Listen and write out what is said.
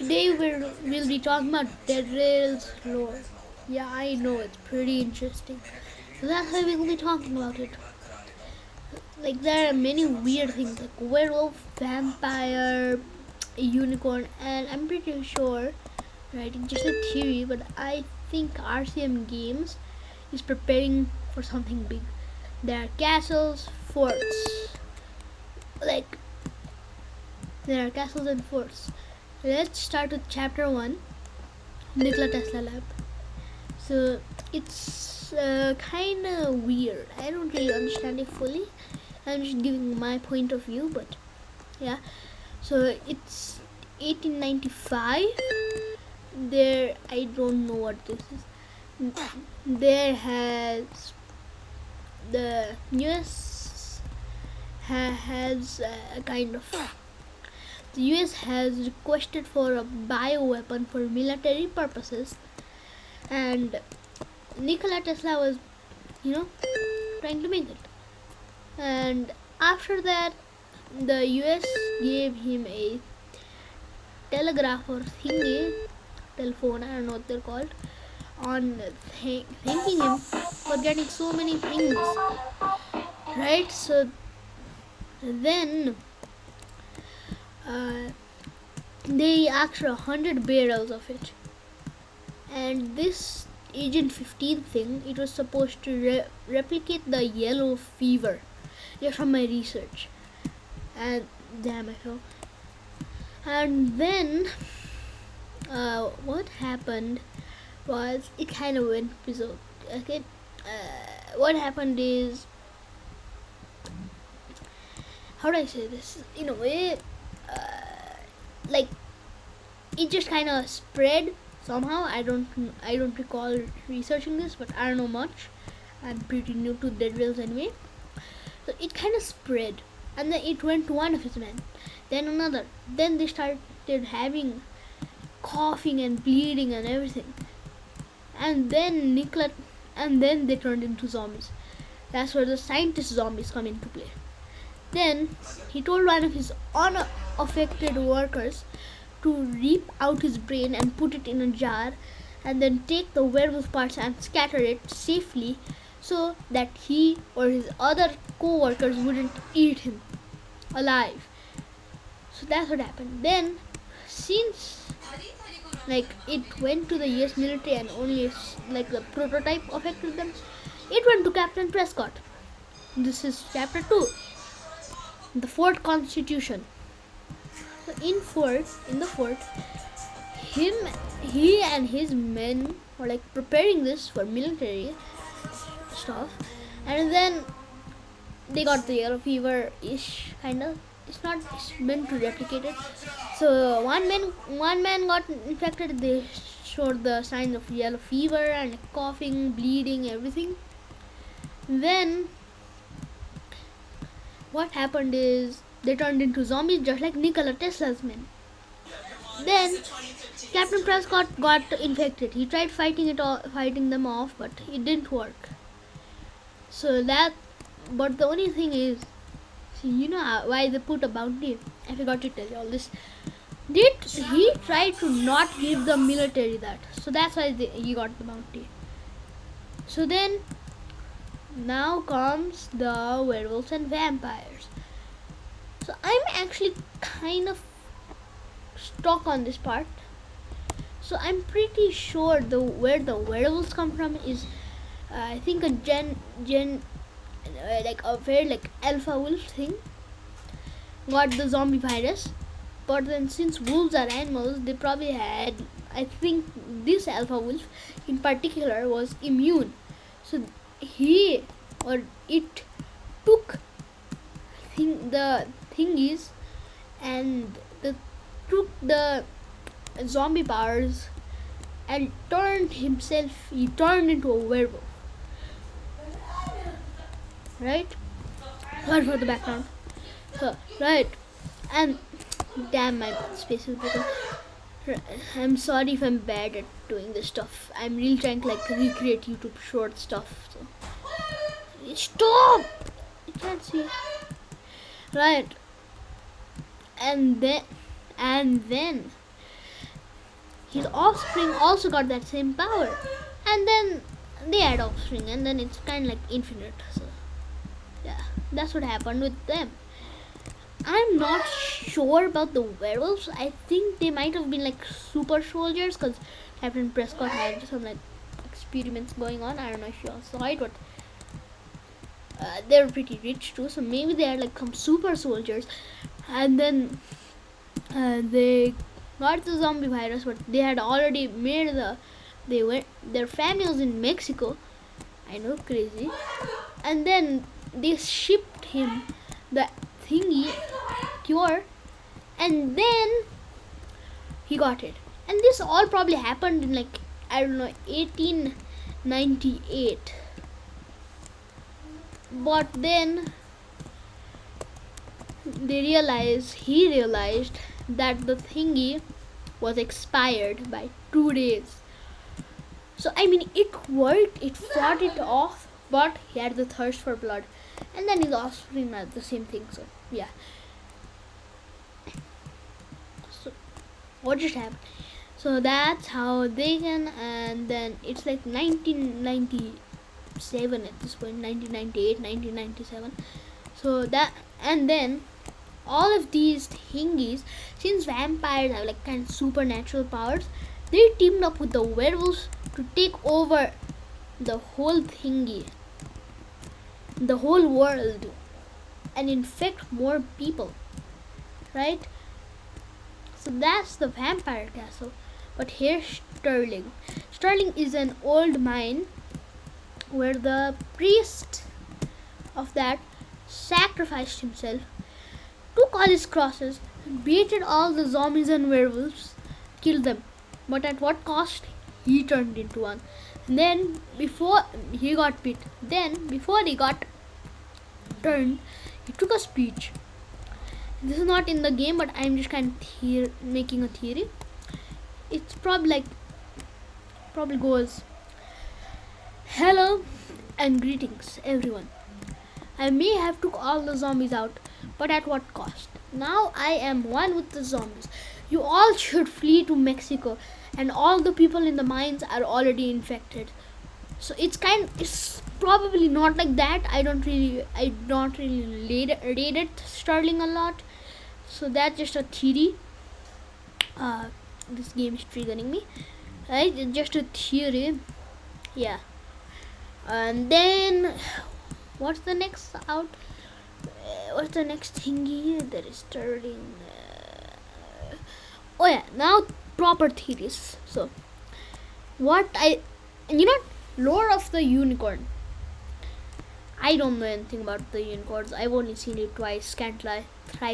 Today we'll be talking about Dead Rails lore. Yeah, I know, it's pretty interesting. So that's why we'll be talking about it. Like, there are many weird things like werewolf, vampire, unicorn, and I'm pretty sure, right, it's just a theory, but I think RCM Games is preparing for something big. There are castles, forts. Like, there are castles and forts. Let's start with chapter 1, Nikola Tesla Lab. So it's kind of weird. I don't really understand it fully. I'm just giving my point of view, but yeah. So it's 1895. There, I don't know what this is. There has the US has a kind of. The US has requested for a bioweapon for military purposes, and Nikola Tesla was, trying to make it. And after that, the US gave him a telegraph or telephone, I don't know what they're called, on thanking him for getting so many things, right? So then they asked for 100 barrels of it, and this Agent 15 thing, it was supposed to replicate the yellow fever. Yeah, from my research. And damn, I fell. And then what happened was it kind of went episode. Okay, what happened is, how do I say this? In a way, like, it just kind of spread somehow. I don't recall researching this, but I don't know much. I'm pretty new to Dead Rails anyway. So it kind of spread, and then it went to one of his men, then another. Then they started having coughing and bleeding and everything, and then they turned into zombies. That's where the scientist zombies come into play. Then he told one of his unaffected workers to rip out his brain and put it in a jar, and then take the werewolf parts and scatter it safely so that he or his other co-workers wouldn't eat him alive. So that's what happened. Then, since it went to the US military and only the prototype affected them, it went to Captain Prescott. This is chapter 2, the Fort Constitution. So in the fort, he and his men were preparing this for military stuff, and then they got the yellow fever ish kind of. It's meant to replicate it. So one man got infected. They showed the signs of yellow fever and coughing, bleeding, everything. Then what happened is they turned into zombies just like Nikola Tesla's men. Then Captain Prescott got infected. He tried fighting them off, but it didn't work. So but the only thing is, you know why they put a bounty? I forgot to tell you all this. He tried to not give the military that, so that's why he got the bounty. So then, now comes the werewolves and vampires. So I'm actually kind of stuck on this part. So I'm pretty sure where the werewolves come from is, I think a a very alpha wolf thing got the zombie virus. But then since wolves are animals, they probably had, I think this alpha wolf in particular was immune. So it took the thingies and took the zombie powers and he turned into a werewolf. Right? Sorry for the background. So, right. And damn, my space is broken. I'm sorry if I'm bad at doing this stuff. I'm really trying to recreate YouTube short stuff. So. Stop! You can't see. Right. And then his offspring also got that same power, and then they had offspring, and then it's kind of like infinite. So yeah, that's what happened with them. I'm not sure about the werewolves. I think they might have been like super soldiers because Captain Prescott had some like experiments going on. I don't know if you all saw it, but they're pretty rich too. So maybe they are like some super soldiers, and then they got the zombie virus, but they had already made their family was in Mexico. I know, crazy. And then they shipped him the thingy cure, and then he got it. And this all probably happened in like, I don't know, 1898. But then he realized that the thingy was expired by 2 days. So I mean, it worked, it fought it off, but he had the thirst for blood, and then his offspring had the same thing. So yeah. So what just happened? So that's how they can, and then it's like 1997 at this point, 1998, 1997. So that, and then all of these thingies, since vampires have like kind of supernatural powers, they teamed up with the werewolves to take over the whole thingy, the whole world, and infect more people, right? So that's the vampire castle. But here's Sterling. Sterling is an old mine where the priest of that sacrificed himself, took all his crosses, baited all the zombies and werewolves, killed them. But at what cost? He turned into one. And then before he got turned, he took a speech. This is not in the game, but I'm just kind of making a theory. It's probably goes, "Hello and greetings, everyone. I may have took all the zombies out, but at what cost? Now I am one with the zombies. You all should flee to Mexico, and all the people in the mines are already infected." So it's probably not like that. I don't really rate it Sterling a lot. So that's just a theory. This game is triggering me. Right? It's just a theory. Yeah. And then what's the next out? What's the next thingy that is Sterling? Oh yeah, now proper theories. So lore of the unicorn. I don't know anything about the unicorns. I've only seen it twice, can't lie. Thrice